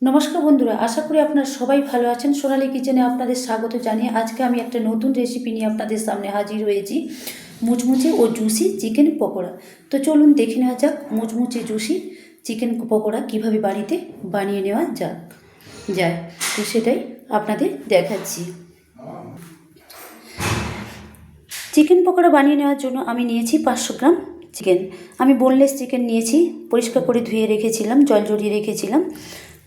নমস্কার বন্ধুরা, আশা করি আপনারা সবাই ভালো আছেন। সোনালী কিচেনে আপনাদের স্বাগত জানিয়ে আজকে আমি একটা নতুন রেসিপি নিয়ে আপনাদের সামনে হাজির হয়েছি, মুচমুচে ও জুসি চিকেন পকোড়া। তো চলুন দেখে নেওয়া যাক মুচমুচে জুসি চিকেন পকোড়া কীভাবে বাড়িতে বানিয়ে নেওয়া যায়। তো সেটাই আপনাদের দেখাচ্ছি। চিকেন পকোড়া বানিয়ে নেওয়ার জন্য আমি নিয়েছি 500 গ্রাম চিকেন। আমি বোনলেস চিকেন নিয়েছি, পরিষ্কার করে ধুয়ে রেখেছিলাম, জল জড়িয়ে রেখেছিলাম।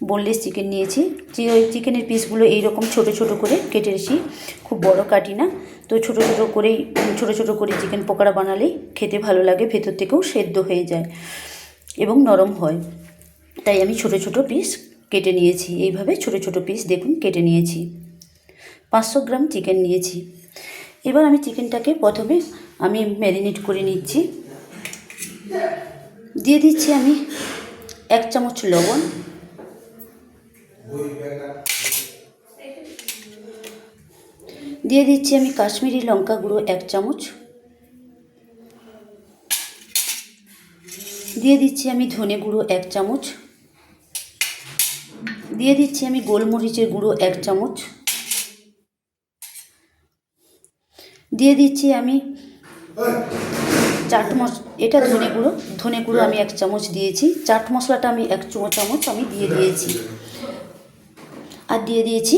বোনলেস চিকেন নিয়েছি। ওই চিকেনের পিসগুলো এইরকম ছোট ছোট করে কেটে রেখেছি, খুব বড় কাটি না। তো ছোট ছোট করে চিকেন পকোড়া বানালেই খেতে ভালো লাগে, ভেতর থেকেও সেদ্ধ হয়ে যায় এবং নরম হয়। তাই আমি ছোট ছোট পিস কেটে নিয়েছি, এইভাবে ছোট ছোট পিস দেখুন কেটে নিয়েছি। 500 গ্রাম চিকেন নিয়েছি। এবার আমি চিকেনটাকে প্রথমে আমি ম্যারিনেট করে নিচ্ছি। দিয়ে দিচ্ছি আমি 1 চামচ লবণ, দিয়ে দিচ্ছি আমি কাশ্মীরি লঙ্কা গুঁড়ো 1 চামচ, দিয়ে দিচ্ছি আমি ধনে গুঁড়ো 1 চামচ, দিয়ে দিচ্ছি আমি গোলমরিচের গুঁড়ো 1 চামচ, দিয়ে দিচ্ছি আমি এটা ধনে গুঁড়ো আমি 1 চামচ দিয়েছি। চাট মশলাটা আমি 1 চামচ আমি দিয়ে দিয়েছি। আর দিয়ে দিয়েছি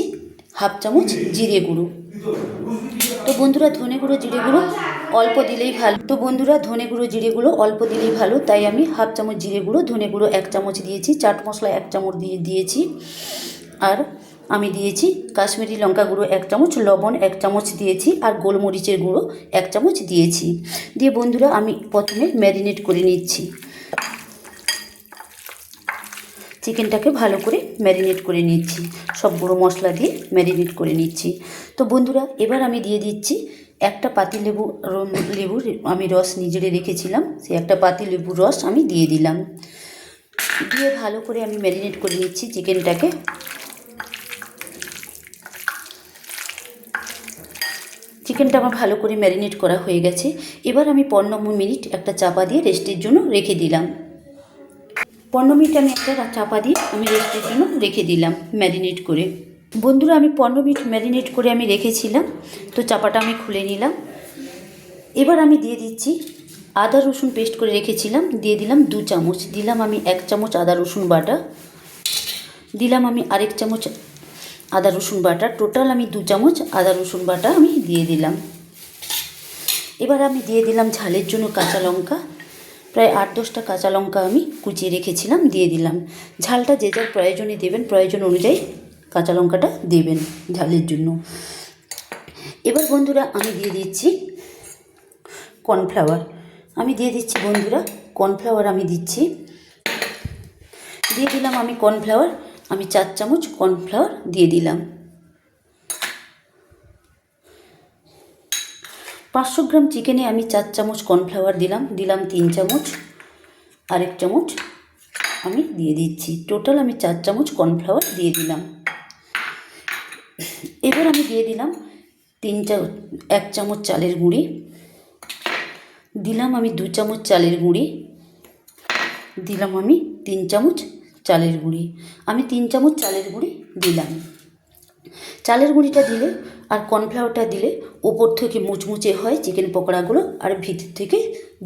1/2 চামচ জিরে গুঁড়ো। তো বন্ধুরা ধনে গুঁড়ো জিরে গুঁড়ো অল্প দিলেই ভালো, তাই আমি 1/2 চামচ জিরে গুঁড়ো, ধনে গুঁড়ো 1 চামচ দিয়েছি, চাট মশলা 1 চামচ দিয়েছি। আর আমি দিয়েছি কাশ্মীরি লঙ্কা গুঁড়ো 1 চামচ, লবণ 1 চামচ দিয়েছি, আর গোলমরিচের গুঁড়ো 1 চামচ দিয়েছি। দিয়ে বন্ধুরা আমি প্রথমে ম্যারিনেট করে নিচ্ছি। চিকেনটাকে ভালো করে ম্যারিনেট করে নিচ্ছি, সব গুঁড়ো মশলা দিয়ে ম্যারিনেট করে নিচ্ছি। তো বন্ধুরা এবার আমি দিয়ে দিচ্ছি একটা পাতি লেবুর আমি রস নিজেরে রেখেছিলাম, সেই একটা পাতি লেবুর রস আমি দিয়ে দিলাম। দিয়ে ভালো করে আমি ম্যারিনেট করে নিচ্ছি চিকেনটাকে। চিকেনটা আমার ভালো করে ম্যারিনেট করা হয়ে গেছে। এবার আমি 15 মিনিট একটা চাপা দিয়ে রেস্টের জন্য রেখে দিলাম। 15 মিনিট আমি একটা চাপা দিয়ে আমি রেস্টের জন্য রেখে দিলাম ম্যারিনেট করে। বন্ধুরা আমি 15 মিনিট ম্যারিনেট করে আমি রেখেছিলাম। তো চাপাটা আমি খুলে নিলাম। এবার আমি দিয়ে দিচ্ছি আদা রসুন পেস্ট করে রেখেছিলাম, দিয়ে দিলাম 2 চামচ। দিলাম আমি 1 চামচ আদা রসুন বাটা, দিলাম আমি আরেক চামচ আদা রসুন বাটা। টোটাল আমি 2 চামচ আদা রসুন বাটা আমি দিয়ে দিলাম। এবার আমি দিয়ে দিলাম ঝালের জন্য কাঁচা লঙ্কা, প্রায় 8-10টা কাঁচা লঙ্কা আমি কুচিয়ে রেখেছিলাম, দিয়ে দিলাম। ঝালটা যে যার প্রয়োজনে দেবেন, প্রয়োজন অনুযায়ী কাঁচা লঙ্কাটা দেবেন ঝালের জন্য। এবার বন্ধুরা আমি দিয়ে দিচ্ছি কর্নফ্লাওয়ার। আমি দিয়ে দিলাম আমি কর্নফ্লাওয়ার। আমি 4 চামচ কর্নফ্লাওয়ার দিয়ে দিলাম। 500 গ্রাম চিকেনে আমি 4 চামচ কর্নফ্লাওয়ার দিলাম 3 চামচ, আরেক চামচ আমি দিয়ে দিচ্ছি। টোটাল আমি 4 চামচ কর্নফ্লাওয়ার দিয়ে দিলাম। এবার আমি দিয়ে দিলাম 1 চামচ চালের গুঁড়ি, দিলাম আমি 2 চামচ চালের গুঁড়ি, দিলাম আমি 3 চামচ চালের গুঁড়ি। আমি 3 চামচ চালের গুঁড়ি দিলাম। চালের গুঁড়িটা দিলে আর কর্নফ্লাওয়ারটা দিলে ওপর থেকে মুচমুচে হয় চিকেন পকোড়াগুলো, আর ভিতর থেকে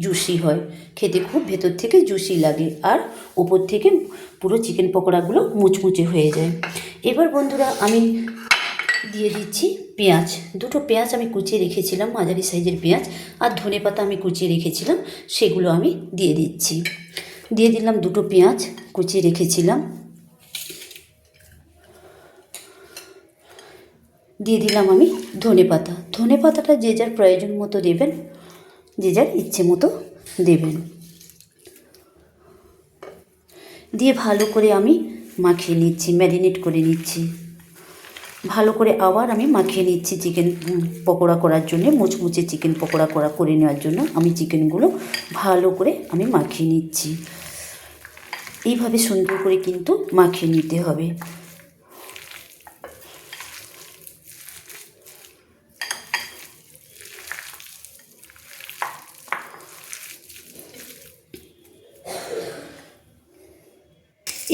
জুসি হয়, খেতে খুব ভেতর থেকে জুসি লাগে, আর ওপর থেকে পুরো চিকেন পকোড়াগুলো মুচমুচে হয়ে যায়। এবার বন্ধুরা আমি দিয়ে দিচ্ছি পেঁয়াজ। 2টো পেঁয়াজ আমি কুচিয়ে রেখেছিলাম, মাঝারি সাইজের পেঁয়াজ, আর ধনেপাতা আমি কুচিয়ে রেখেছিলাম, সেগুলো আমি দিয়ে দিচ্ছি। দিয়ে দিলাম 2টো পেঁয়াজ কুচিয়ে রেখেছিলাম, দিয়ে দিলাম আমি ধনেপাতাটা যে যার প্রয়োজন মতো দেবেন, যে যার ইচ্ছে মতো দেবেন। দিয়ে ভালো করে আমি মাখিয়ে নিচ্ছি, ম্যারিনেট করে নিচ্ছি। ভালো করে আবার আমি মাখিয়ে নিচ্ছি চিকেন পকোড়া করার জন্য, মুচমুচে চিকেন পকোড়া করে নেওয়ার জন্য আমি চিকেনগুলো ভালো করে আমি মাখিয়ে নিচ্ছি। এইভাবে সুন্দর করে কিন্তু মাখিয়ে নিতে হবে।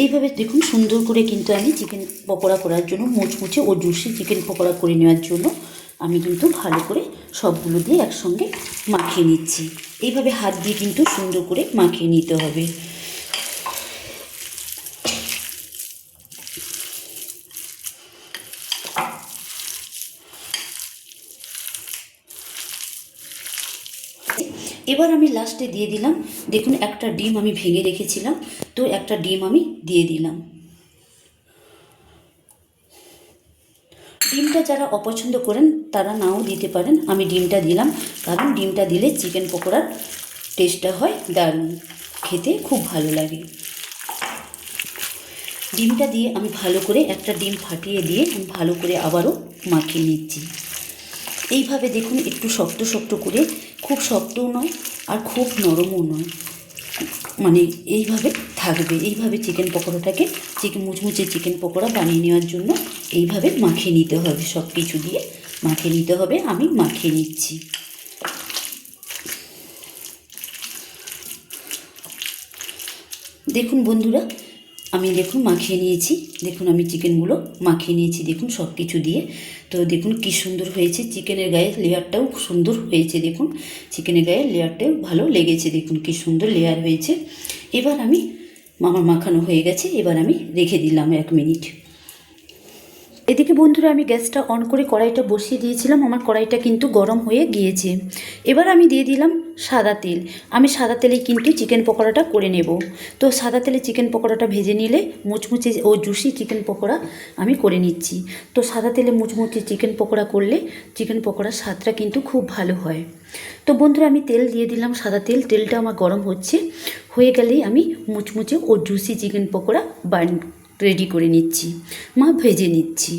এইভাবে দেখুন সুন্দর করে কিন্তু আমি চিকেন পকোড়া করার জন্য মুচমুচে ও জুসি চিকেন পকোড়া করে নেওয়ার জন্য আমি কিন্তু ভালো করে সবগুলো দিয়ে একসঙ্গে মাখিয়ে নিচ্ছি। এইভাবে হাত দিয়ে কিন্তু সুন্দর করে মাখিয়ে নিতে হবে। এবার আমি লাস্টে দিয়ে দিলাম, দেখুন একটা ডিম আমি ভেঙে রেখেছিলাম, তো একটা ডিম আমি দিয়ে দিলাম। ডিমটা যারা অপছন্দ করেন তারা নাও দিতে পারেন, আমি ডিমটা দিলাম, কারণ ডিমটা দিলে চিকেন পকোড়ার টেস্টটা হয় দারুণ, খেতে খুব ভালো লাগে। ডিমটা দিয়ে আমি ভালো করে একটা ডিম ফাটিয়ে দিয়ে আমি ভালো করে আবারও মাখিয়ে নিচ্ছি। এইভাবে দেখুন একটু শক্ত শক্ত করে, খুব শক্তও নয় আর খুব নরমও নয়, মানে এইভাবে থাকবে। এইভাবে চিকেন পকোড়াটাকে মুচমুচে চিকেন পকোড়া বানিয়ে নেওয়ার জন্য এইভাবে মাখিয়ে নিতে হবে, সব কিছু দিয়ে মাখিয়ে নিতে হবে। আমি মাখিয়ে নিচ্ছি। দেখুন বন্ধুরা, আমি দেখুন মাখিয়ে নিয়েছি, দেখুন আমি চিকেনগুলো মাখিয়ে নিয়েছি দেখুন সব কিছু দিয়ে। তো দেখুন কি সুন্দর হয়েছে, চিকেনের গায়ে লেয়ারটাও সুন্দর হয়েছে, দেখুন চিকেনের গায়ে লেয়ারটাও ভালো লেগেছে, দেখুন কি সুন্দর লেয়ার হয়েছে। এবার আমি আমার মাখানো হয়ে গেছে, এবার আমি রেখে দিলাম 1 মিনিট। এদিকে বন্ধুরা আমি গ্যাসটা অন করে কড়াইটা বসিয়ে দিয়েছিলাম, আমার কড়াইটা কিন্তু গরম হয়ে গিয়েছে। এবার আমি দিয়ে দিলাম সাদা তেল। আমি সাদা তেলেই কিন্তু চিকেন পকোড়াটা করে নেব। তো সাদা তেলে চিকেন পকোড়াটা ভেজে নিলে মুচমুচে ও জুসি চিকেন পকোড়া আমি করে নিচ্ছি। তো সাদা তেলে মুচমুচে চিকেন পকোড়া করলে চিকেন পকোড়ার স্বাদটা কিন্তু খুব ভালো হয়। তো বন্ধুরা আমি তেল দিয়ে দিলাম, সাদা তেল, তেলটা আমার গরম হয়ে গেলেই আমি মুচমুচে ও জুসি চিকেন পকোড়া রেডি করে নিচ্ছি, ভেজে নিচ্ছি।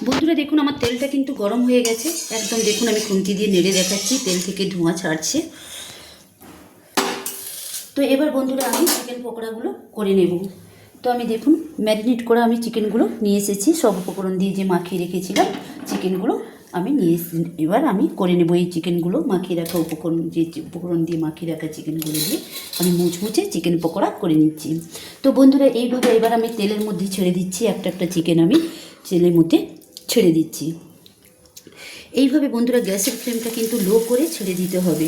বন্ধুরা দেখুন আমার তেলটা কিন্তু গরম হয়ে গেছে একদম, দেখুন আমি খুন্তি দিয়ে নেড়ে দেখাচ্ছি, তেল থেকে ধোঁয়া ছাড়ছে। তো এবার বন্ধুরা আমি চিকেন পকোড়াগুলো করে নেব। তো আমি দেখুন ম্যারিনেট করা আমি চিকেনগুলো নিয়ে এসেছি, সব উপকরণ দিয়ে যে মাখিয়ে রেখেছিলাম চিকেনগুলো আমি নিয়ে এসেছি। এবার আমি করে নেব এই চিকেনগুলো, মাখিয়ে রাখা উপকরণ দিয়ে মাখিয়ে রাখা চিকেনগুলো দিয়ে আমি মুচমুচে চিকেন পকোড়া করে নিচ্ছি। তো বন্ধুরা এইভাবে এবার আমি তেলের মধ্যে ছেড়ে দিচ্ছি, একটা একটা চিকেন আমি তেলের মধ্যে ছেড়ে দিচ্ছি। এইভাবে বন্ধুরা গ্যাসের ফ্লেমটা কিন্তু লো করে ছেড়ে দিতে হবে,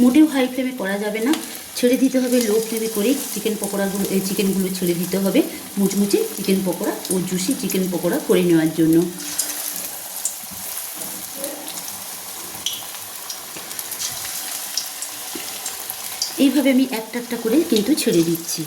মোটেও হাই ফ্লেমে করা যাবে না, ছেড়ে দিতে হবে লো ফ্লেমে করেই চিকেনগুলো ছেড়ে দিতে হবে মুচমুচে চিকেন পকোড়া ও জুসি চিকেন পকোড়া করে নেওয়ার জন্য। এইভাবে আমি একটা একটা করে কিন্তু ছেড়ে দিচ্ছি।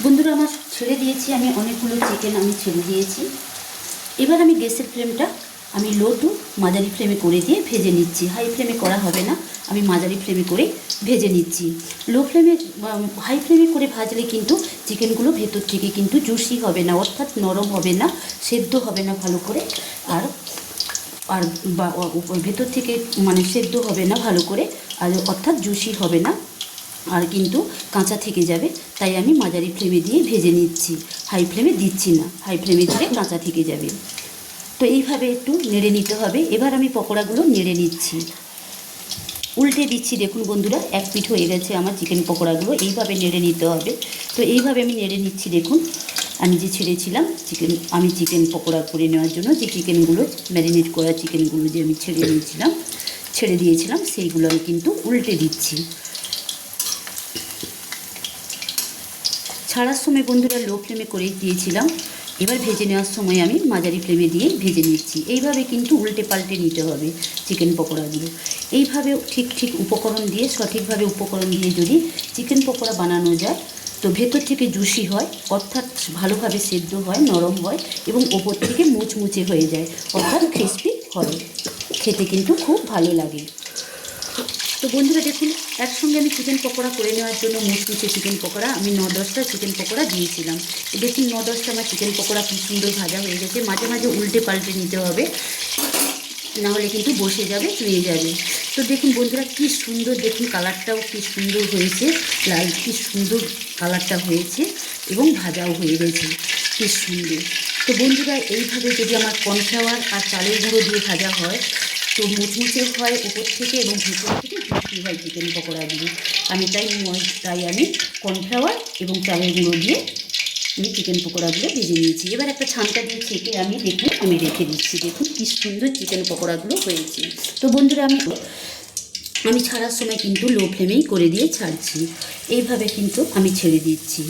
বন্ধুরা আমার ছেড়ে দিয়েছি, আমি অনেকগুলো চিকেন আমি ছেড়ে দিয়েছি। এবার আমি গ্যাসের ফ্লেমটা আমি লো টু মাঝারি ফ্লেমে করে দিয়ে ভেজে নিচ্ছি, হাই ফ্লেমে করা হবে না, আমি মাঝারি ফ্লেমে করে ভেজে নিচ্ছি। হাই ফ্লেমে করে ভাজলে কিন্তু চিকেনগুলো ভেতর থেকে কিন্তু জুসি হবে না, অর্থাৎ নরম হবে না, সেদ্ধ হবে না ভালো করে, আর আর ভেতর থেকে মানে সেদ্ধ হবে না ভালো করে, আর অর্থাৎ জুসি হবে না, আর কিন্তু কাঁচা থেকে যাবে। তাই আমি মাঝারি ফ্লেমে দিয়ে ভেজে নিচ্ছি, হাই ফ্লেমে দিচ্ছি না, হাই ফ্লেমে দিলে কাঁচা থেকে যাবে। তো এইভাবে একটু নেড়ে নিতে হবে। এবার আমি পকোড়াগুলো নেড়ে নিচ্ছি, উল্টে দিচ্ছি। দেখুন বন্ধুরা এক পিঠ হয়ে গেছে আমার চিকেন পকোড়াগুলো, এইভাবে নেড়ে নিতে হবে। তো এইভাবে আমি নেড়ে নিচ্ছি। দেখুন আমি যে ছেড়েছিলাম চিকেন পকোড়া করে নেওয়ার জন্য যে চিকেনগুলো ম্যারিনেট করা চিকেনগুলো যে আমি ছেড়ে দিয়েছিলাম সেইগুলো আমি কিন্তু উল্টে দিচ্ছি। ছাড়ার সময় বন্ধুরা লো ফ্লেমে করেই দিয়েছিলাম, এবার ভেজে নেওয়ার সময় আমি মাঝারি ফ্লেমে দিয়ে ভেজে নিচ্ছি। এইভাবে কিন্তু উল্টে পাল্টে নিতে হবে চিকেন পকোড়াগুলো। এইভাবে ঠিক উপকরণ দিয়ে সঠিকভাবে উপকরণ দিয়ে যদি চিকেন পকোড়া বানানো যায় তো ভেতর থেকে জুসি হয়, অর্থাৎ ভালোভাবে সেদ্ধ হয়, নরম হয় এবং ওপর থেকে মুচমুচে হয়ে যায়, অর্থাৎ ক্রিস্পি হয়, খেতে কিন্তু খুব ভালো লাগে। তো বন্ধুরা দেখুন একসঙ্গে আমি চিকেন পকোড়া করে নেওয়ার জন্য মুচমুচে চিকেন পকোড়া আমি 9-10টা চিকেন পকোড়া দিয়েছিলাম। দেখুন 9-10টা আমার চিকেন পকোড়া খুব সুন্দর ভাজা হয়ে গেছে। মাঝে মাঝে উল্টে পাল্টে নিতে হবে, নাহলে কিন্তু বসে যাবে, চুয়ে যাবে। তো দেখুন বন্ধুরা কি সুন্দর, দেখুন কালারটাও কি সুন্দর হয়েছে, লাল কি সুন্দর কালারটা হয়েছে এবং ভাজাও হয়ে গেছে কি সুন্দর। তো বন্ধুরা এইভাবে যদি আমার কর্নফ্লাওয়ার আর চালের গুঁড়ো দিয়ে ভাজা হয় তো মুচমুচে হয় উপর থেকে এবং ভিতর থেকে জুসি হয় চিকেন পকোড়াগুলো। তাই আমি কর্নফ্লাওয়ার এবং চালের গুঁড়ো দিয়ে আমি চিকেন পকোড়াগুলো ভেজে নিয়েছি। এবার একটা ছানটা দিয়ে ছেঁকে আমি রেখে দিচ্ছি। দেখুন কি সুন্দর চিকেন পকোড়াগুলো হয়েছে। তো বন্ধুরা আমি ছাড়ার সময় কিন্তু লো ফ্লেমেই করে দিয়ে ছাড়ছি, এইভাবে কিন্তু আমি ছেড়ে দিচ্ছি।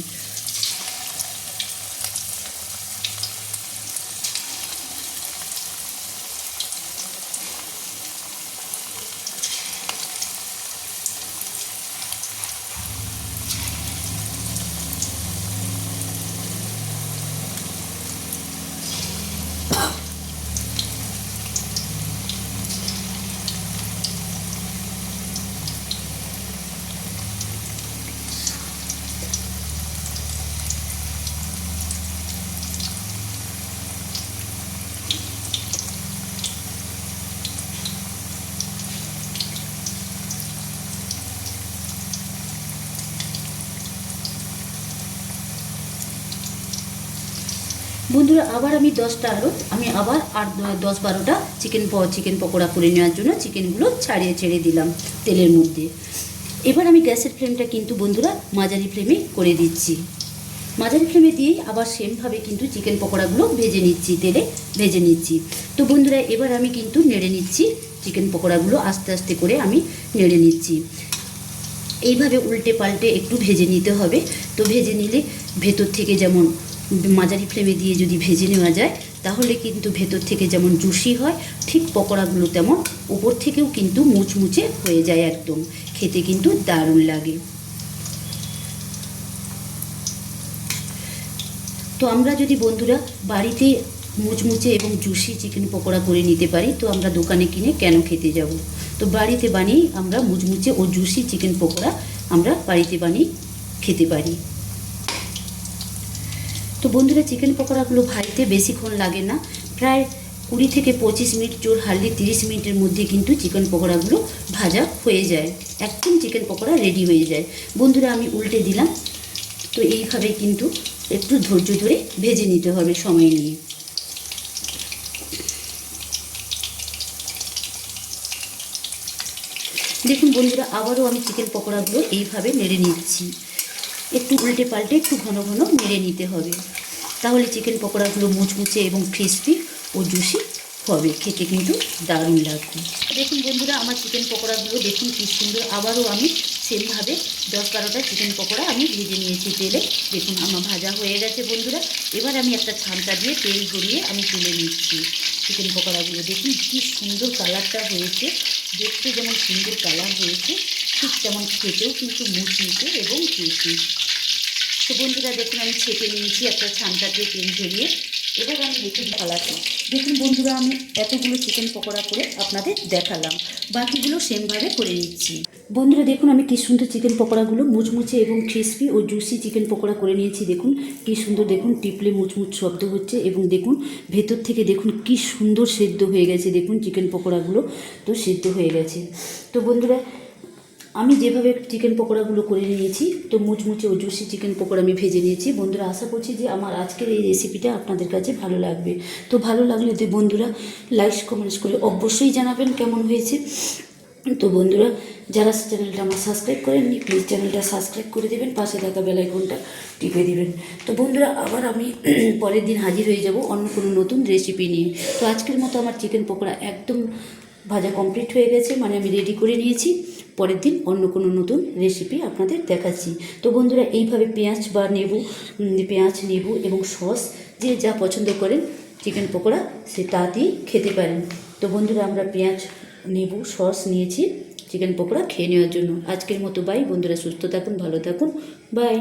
বন্ধুরা আবার আমি আবার 10-12টা চিকেন পকোড়া করে নেওয়ার জন্য চিকেনগুলো ছেড়ে দিলাম তেলের মধ্যে। এবার আমি গ্যাসের ফ্লেমটা কিন্তু বন্ধুরা মাঝারি ফ্লেমে করে দিচ্ছি। মাঝারি ফ্লেমে দিয়েই আবার সেমভাবে কিন্তু চিকেন পকোড়াগুলো তেলে ভেজে নিচ্ছি। তো বন্ধুরা এবার আমি কিন্তু নেড়ে নিচ্ছি চিকেন পকোড়াগুলো, আস্তে আস্তে করে আমি নেড়ে নিচ্ছি। এইভাবে উল্টে পাল্টে একটু ভেজে নিতে হবে। তো ভেজে নিলে ভেতর থেকে যেমন মাঝারি ফ্লেমে দিয়ে যদি ভেজে নেওয়া যায় তাহলে কিন্তু ভেতর থেকে যেমন জুসি হয়, ঠিক পকোড়াগুলো তেমন উপর থেকেও কিন্তু মুচমুচে হয়ে যায়, একদম খেতে কিন্তু দারুণ লাগে। তো আমরা যদি বন্ধুরা বাড়িতে মুচমুচে এবং জুসি চিকেন পকোড়া করে নিতে পারি তো আমরা দোকানে কিনে কেন খেতে যাব। তো বাড়িতে বানিয়ে আমরা মুচমুচে ও জুসি চিকেন পকোড়া আমরা বাড়িতে বানিয়ে খেতে পারি। তো বন্ধুরা চিকেন পকোড়াগুলো ভাজতে বেশিক্ষণ লাগে না, প্রায় 20 থেকে 25 মিনিট, জোর হারলে 30 মিনিটের মধ্যে কিন্তু চিকেন পকোড়াগুলো ভাজা হয়ে যায়, একদম চিকেন পকোড়া রেডি হয়ে যায়। বন্ধুরা আমি উল্টে দিলাম। তো এইভাবে কিন্তু একটু ধৈর্য ধরে ভেজে নিতে হবে সময় নিয়ে। দেখুন বন্ধুরা আবারও আমি চিকেন পকোড়াগুলো এইভাবে নেড়ে নিচ্ছি, একটু উল্টে পাল্টে একটু ঘন ঘন নেড়ে নিতে হবে, তাহলে চিকেন পকোড়াগুলো মুচমুচে এবং ক্রিস্পি ও জুসি হবে, খেতে কিন্তু দারুণ লাগবে। দেখুন বন্ধুরা আমার চিকেন পকোড়াগুলো দেখুন কী সুন্দর, আবারও আমি সেমভাবে 10-12টা চিকেন পকোড়া আমি ভেজে নিয়েছি তেলে। দেখুন আমার ভাজা হয়ে গেছে বন্ধুরা। এবার আমি একটা ছানটা দিয়ে তেল ঝরিয়ে আমি তুলে নিচ্ছি চিকেন পকোড়াগুলো। দেখুন কী সুন্দর কালারটা হয়েছে, দেখতে যেমন সুন্দর কালার হয়েছে ঠিক তেমন খেতেও কিন্তু মুচমুচে এবং জুসি। তো বন্ধুরা দেখুন আমি ছেঁকে নিয়েছি একটা ছানটা দিয়ে তেল ঝরিয়ে। এবার আমি রেখে ঢালাতে। দেখুন বন্ধুরা আমি এতগুলো চিকেন পকোড়া করে আপনাদের দেখালাম, বাকিগুলো সেমভাবে করে নিচ্ছি। বন্ধুরা দেখুন আমি কী সুন্দর চিকেন পকোড়াগুলো মুচমুচে এবং ক্রিস্পি ও জুসি চিকেন পকোড়া করে নিয়েছি। দেখুন কী সুন্দর, দেখুন টিপলে মুচমুচ শব্দ হচ্ছে এবং দেখুন ভেতর থেকে দেখুন কী সুন্দর সেদ্ধ হয়ে গেছে। দেখুন চিকেন পকোড়াগুলো তো সেদ্ধ হয়ে গেছে। তো বন্ধুরা আমি যেভাবে চিকেন পকোড়াগুলো করে নিয়েছি তো মুচমুচে ও জুসি চিকেন পকোড়া আমি ভেজে নিয়েছি। বন্ধুরা আশা করছি যে আমার আজকের এই রেসিপিটা আপনাদের কাছে ভালো লাগবে। তো ভালো লাগলে তো বন্ধুরা লাইক কমেন্টস করে অবশ্যই জানাবেন কেমন হয়েছে। তো বন্ধুরা যারা চ্যানেলটা আমার সাবস্ক্রাইব করেননি প্লিজ চ্যানেলটা সাবস্ক্রাইব করে দেবেন, পাশে থাকা বেল আইকনটা টিপে দেবেন। তো বন্ধুরা আবার আমি পরের দিন হাজির হয়ে যাব অন্য কোনো নতুন রেসিপি নিয়ে। তো আজকের মতো আমার চিকেন পকোড়া একদম ভাজা কমপ্লিট হয়ে গেছে, মানে আমি রেডি করে নিয়েছি। পরের দিন অন্য কোনো নতুন রেসিপি আপনাদের দেখাচ্ছি। তো বন্ধুরা এইভাবে পেঁয়াজ নেবু এবং সস যে যা পছন্দ করেন চিকেন পকোড়া সে তা দিয়ে খেতে পারেন। তো বন্ধুরা আমরা পেঁয়াজ নেবু সস নিয়েছি চিকেন পকোড়া খেয়ে নেওয়ার জন্য। আজকের মতো বাই বন্ধুরা, সুস্থ থাকুন, ভালো থাকুন, বাই।